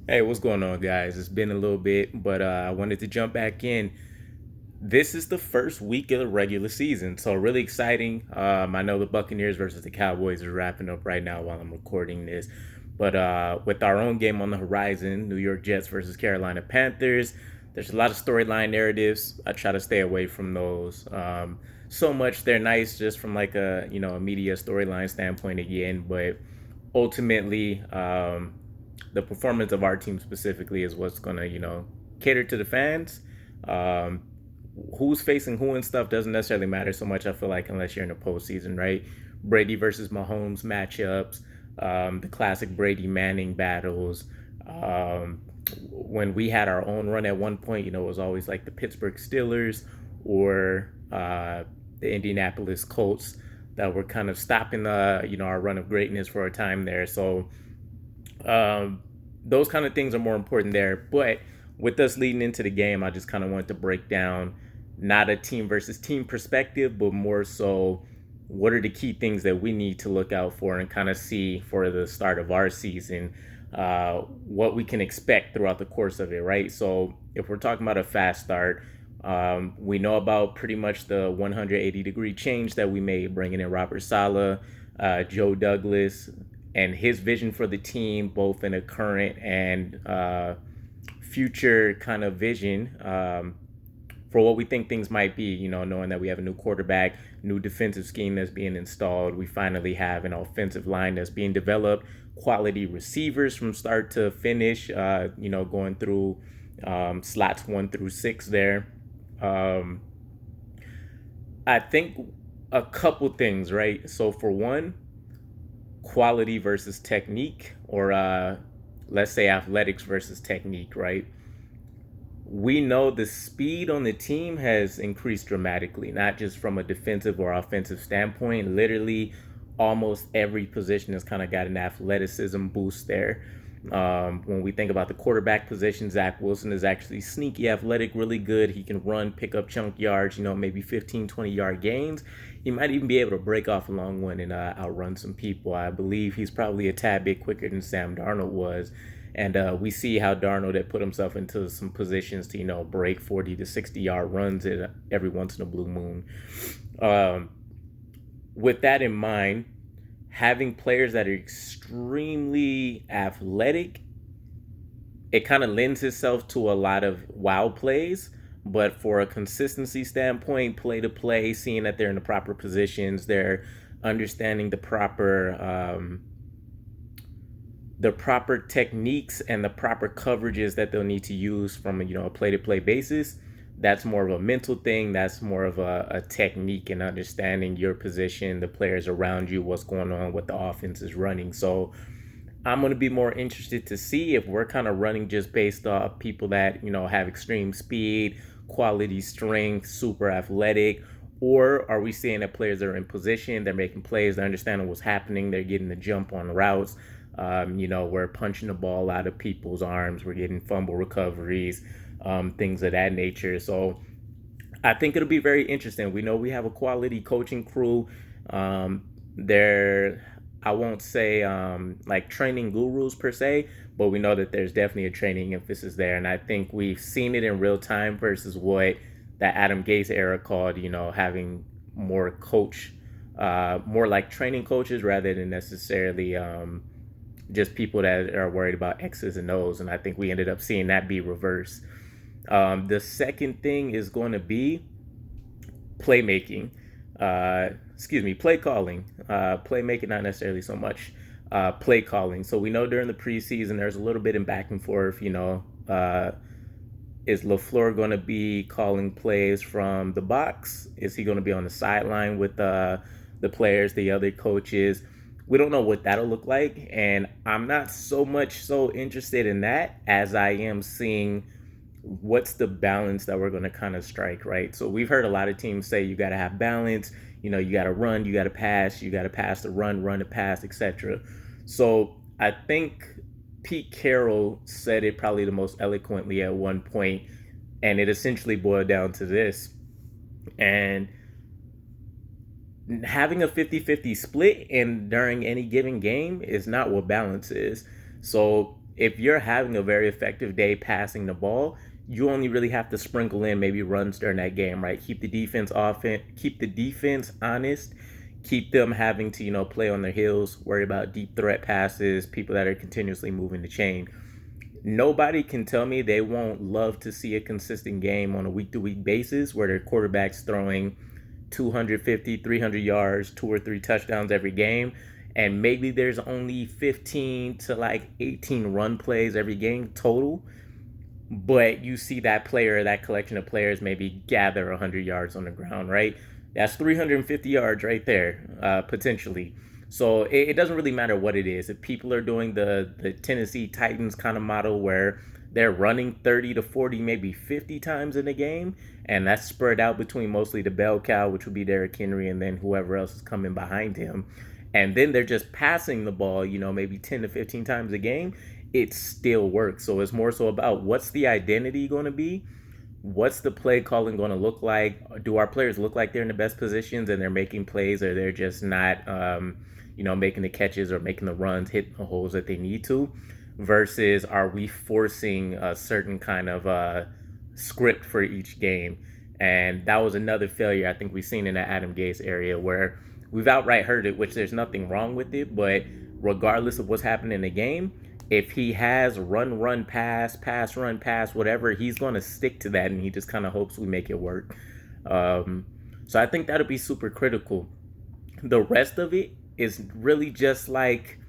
Hey, what's going on, guys? It's been a little bit, but I wanted to jump back in. This is the first week of the regular season, so really exciting. I know the Buccaneers versus the Cowboys is wrapping up right now while I'm recording this, but with our own game on the horizon, New York Jets versus Carolina Panthers, there's a lot of storyline narratives. I try to stay away from those. So much they're nice just from like a media storyline standpoint again, but ultimately, the performance of our team specifically is what's gonna cater to the fans. Um, who's facing who and stuff doesn't necessarily matter so much. I feel like unless you're in the postseason, right? Brady versus Mahomes matchups, the classic Brady Manning battles. Um, when we had our own run at one point, it was always like the Pittsburgh Steelers or the Indianapolis Colts that were kind of stopping our run of greatness for a time there. So um, those kind of things are more important there. But with us leading into the game, I just kind of wanted to break down not a team versus team perspective, but more so what are the key things that we need to look out for and kind of see for the start of our season, what we can expect throughout the course of it, right? So if we're talking about a fast start, we know about pretty much the 180-degree change that we made, bringing in Robert Saleh, Joe Douglas, and his vision for the team, both in a current and future kind of vision for what we think things might be. Knowing that we have a new quarterback, new defensive scheme that's being installed, we finally have an offensive line that's being developed, quality receivers from start to finish. Going through slots 1 through 6 there. Um, I think a couple things, right? So for one, quality versus technique, or let's say athletics versus technique, right? We know the speed on the team has increased dramatically, not just from a defensive or offensive standpoint. Literally, almost every position has kind of got an athleticism boost there. When we think about the quarterback position, Zach Wilson is actually sneaky athletic, really good. He can run, pick up chunk yards, maybe 15, 20-yard gains. He might even be able to break off a long one and outrun some people. I believe he's probably a tad bit quicker than Sam Darnold was. And we see how Darnold had put himself into some positions to, break 40 to 60-yard runs every once in a blue moon. Um, with that in mind, having players that are extremely athletic, it kind of lends itself to a lot of wow plays. But for a consistency standpoint, play to play, seeing that they're in the proper positions, they're understanding the proper techniques and the proper coverages that they'll need to use from a play-to-play basis. That's more of a mental thing. That's more of a technique and understanding your position, the players around you, what's going on, what the offense is running. So I'm going to be more interested to see if we're kind of running just based off people that have extreme speed, quality strength, super athletic, or are we seeing that players are in position, they're making plays, they're understanding what's happening, they're getting the jump on routes. We're punching the ball out of people's arms, we're getting fumble recoveries, things of that nature. So I think it'll be very interesting. We know we have a quality coaching crew. They're, I won't say like training gurus per se, but we know that there's definitely a training emphasis there. And I think we've seen it in real time versus what that Adam Gase era called, having more more like training coaches rather than necessarily just people that are worried about X's and O's. And I think we ended up seeing that be reversed. The second thing is going to be playmaking. Play calling. Playmaking, not necessarily so much. Play calling. So we know during the preseason there's a little bit in back and forth. Is LaFleur going to be calling plays from the box? Is he going to be on the sideline with the players, the other coaches? We don't know what that'll look like, and I'm not so much so interested in that as I am seeing what's the balance that we're going to kind of strike, right? So we've heard a lot of teams say you got to have balance. You got to run, you got to pass, you got to pass the run the pass, etc. So I think Pete Carroll said it probably the most eloquently at one point, and it essentially boiled down to this. And having a 50-50 split in during any given game is not what balance is. So if you're having a very effective day passing the ball, you only really have to sprinkle in maybe runs during that game, right? Keep the defense honest, keep them having to, play on their heels, worry about deep threat passes, people that are continuously moving the chain. Nobody can tell me they won't love to see a consistent game on a week to week basis where their quarterback's throwing 250, 300 yards, two or three touchdowns every game. And maybe there's only 15 to like 18 run plays every game total. But you see that player, that collection of players maybe gather 100 yards on the ground, right? That's 350 yards right there, potentially. So it doesn't really matter what it is. If people are doing the Tennessee Titans kind of model where they're running 30 to 40, maybe 50 times in a game, and that's spread out between mostly the bell cow, which would be Derrick Henry, and then whoever else is coming behind him. And then they're just passing the ball, maybe 10 to 15 times a game, it still works. So it's more so about what's the identity going to be? What's the play calling going to look like? Do our players look like they're in the best positions and they're making plays, or they're just not, making the catches or making the runs, hitting the holes that they need to? Versus are we forcing a certain kind of script for each game? And that was another failure I think we've seen in the Adam Gase area where we've outright heard it, which there's nothing wrong with it, but regardless of what's happening in the game, if he has run, pass, run, pass, whatever, he's going to stick to that, and he just kind of hopes we make it work. So I think that'll be super critical. The rest of it is really just like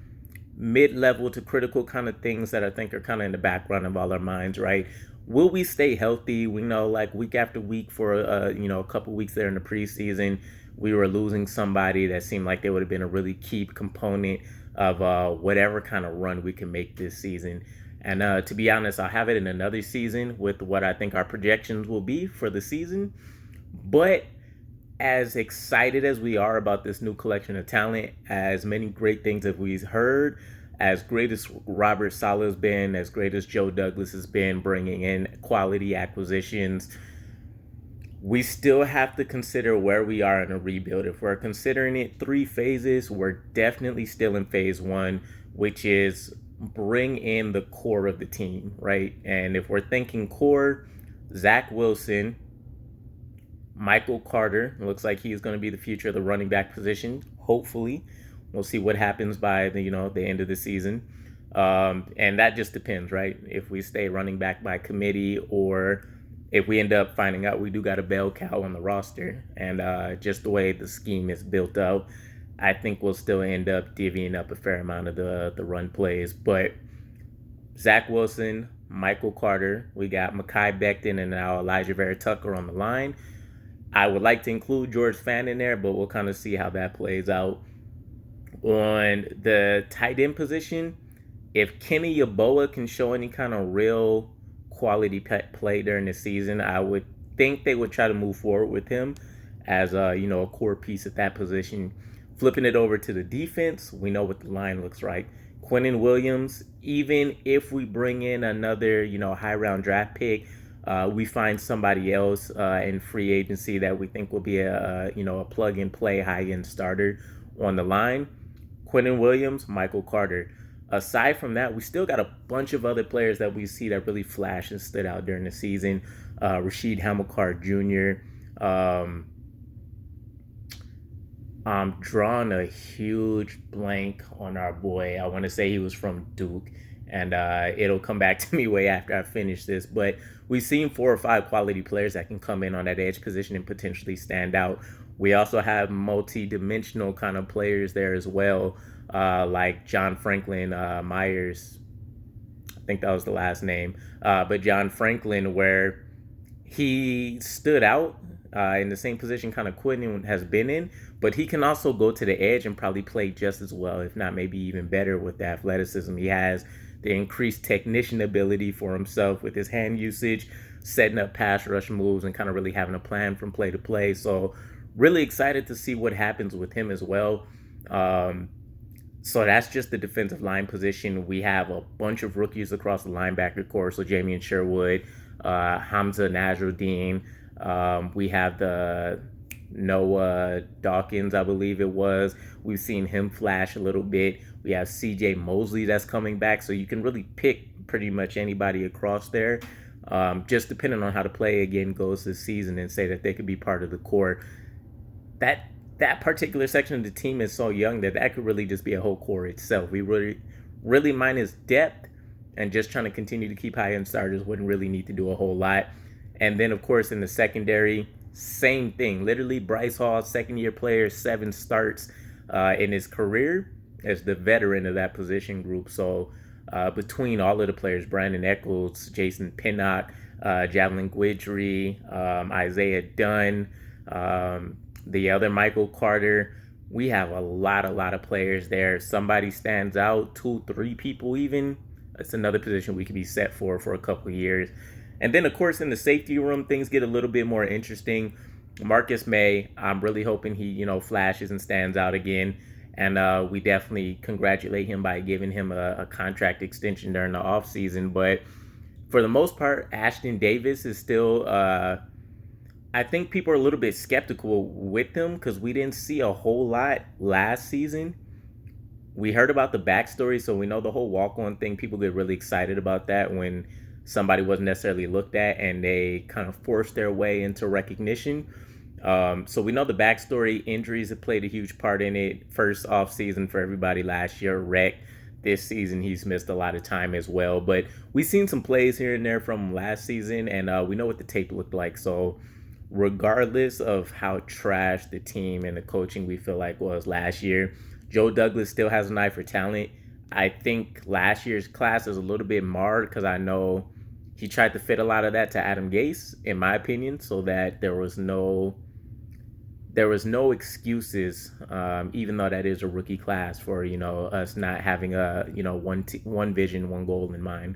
mid-level to critical kind of things that I think are kind of in the background of all our minds, right? Will we stay healthy? We know like week after week for a couple weeks there in the preseason, we were losing somebody that seemed like they would have been a really key component of whatever kind of run we can make this season. And to be honest, I'll have it in another season with what I think our projections will be for the season. But as excited as we are about this new collection of talent, as many great things as we've heard, as great as Robert Saleh has been, as great as Joe Douglas has been bringing in quality acquisitions, we still have to consider where we are in a rebuild. If we're considering it 3 phases, we're definitely still in phase 1, which is bring in the core of the team, right? And if we're thinking core, Zach Wilson, Michael Carter, looks like he's going to be the future of the running back position, hopefully. We'll see what happens by the end of the season. And that just depends, right? If we stay running back by committee, or if we end up finding out we do got a bell cow on the roster, and just the way the scheme is built out, I think we'll still end up divvying up a fair amount of the run plays. But Zach Wilson, Michael Carter, we got Mekhi Becton, and now Elijah Vera Tucker on the line. I would like to include George Fant in there, but we'll kind of see how that plays out. On the tight end position, if Kenny Yeboah can show any kind of real quality play during the season, I would think they would try to move forward with him as a core piece at that position. Flipping it over to the defense, we know what the line looks like. Quinnen Williams, even if we bring in another high round draft pick, we find somebody else in free agency that we think will be a plug and play high end starter on the line. Quinnen Williams, Michael Carter. Aside from that, we still got a bunch of other players that we see that really flashed and stood out during the season. Rashid Hamilcar Jr. I'm drawing a huge blank on our boy. I want to say he was from Duke, and it'll come back to me way after I finish this. But we've seen 4 or 5 quality players that can come in on that edge position and potentially stand out. We also have multi-dimensional kind of players there as well, like John Franklin Myers. I think that was the last name. But John Franklin, where he stood out in the same position kind of Quinnen has been in, but he can also go to the edge and probably play just as well, if not maybe even better, with the athleticism he has, the increased technician ability for himself with his hand usage, setting up pass rush moves, and kind of really having a plan from play to play. So really excited to see what happens with him as well. So that's just the defensive line position. We have a bunch of rookies across the linebacker core. So Jamien Sherwood, Hamza Nasruddin. We have the Noah Dawkins, I believe it was. We've seen him flash a little bit. We have CJ Mosley that's coming back, so you can really pick pretty much anybody across there. Just depending on how the play again goes this season, and say that they could be part of the core. That that particular section of the team is so young that that could really just be a whole core itself. We really minus depth and just trying to continue to keep high end starters wouldn't really need to do a whole lot. And then of course in the secondary, same thing. Literally Bryce Hall, second year player, 7 starts in his career as the veteran of that position group. So between all of the players, Brandon Eccles, Jason Pinnock, Javelin Guidry, Isaiah Dunn, the other Michael Carter, we have a lot of players there. If somebody stands out, 2, 3 people even, that's another position we could be set for a couple of years. And then, of course, in the safety room, things get a little bit more interesting. Marcus May, I'm really hoping he, flashes and stands out again. And we definitely congratulate him by giving him a contract extension during the offseason. But for the most part, Ashton Davis is still, I think people are a little bit skeptical with him because we didn't see a whole lot last season. We heard about the backstory, so we know the whole walk-on thing. People get really excited about that when somebody wasn't necessarily looked at and they kind of forced their way into recognition. So we know the backstory. Injuries have played a huge part in it. First off season for everybody last year, wrecked. This season he's missed a lot of time as well. But we've seen some plays here and there from last season, and we know what the tape looked like. So regardless of how trash the team and the coaching we feel like was last year, Joe Douglas still has an eye for talent. I think last year's class is a little bit marred because I know he tried to fit a lot of that to Adam Gase, in my opinion, so that there was no excuses, even though that is a rookie class, for us not having a one vision, one goal in mind.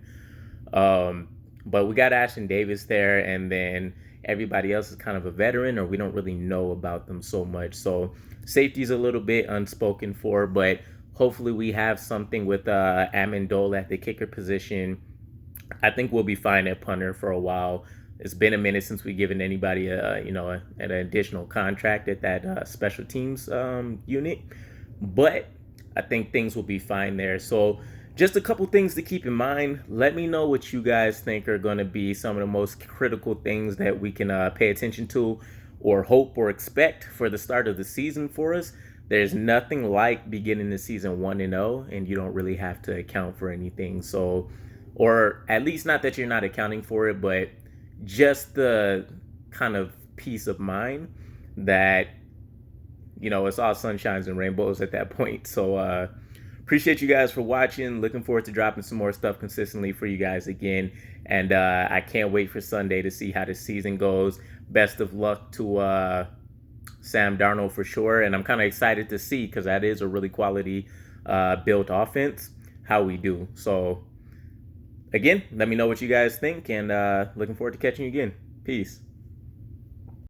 But we got Ashton Davis there, and then everybody else is kind of a veteran, or we don't really know about them so much. So safety's a little bit unspoken for, but hopefully we have something with Amendola at the kicker position. I think we'll be fine at punter for a while. It's been a minute since we've given anybody an additional contract at that special teams unit, but I think things will be fine there. So just a couple things to keep in mind. Let me know what you guys think are going to be some of the most critical things that we can pay attention to, or hope or expect for the start of the season for us. There's nothing like beginning the season 1-0, and you don't really have to account for anything. So, or at least not that you're not accounting for it, but just the kind of peace of mind that it's all sunshines and rainbows at that point. So appreciate you guys for watching. Looking forward to dropping some more stuff consistently for you guys again, and I can't wait for Sunday to see how the season goes. Best of luck to Sam Darnold for sure, and I'm kind of excited to see, because that is a really quality built offense, how we do. So again, let me know what you guys think, and looking forward to catching you again. Peace.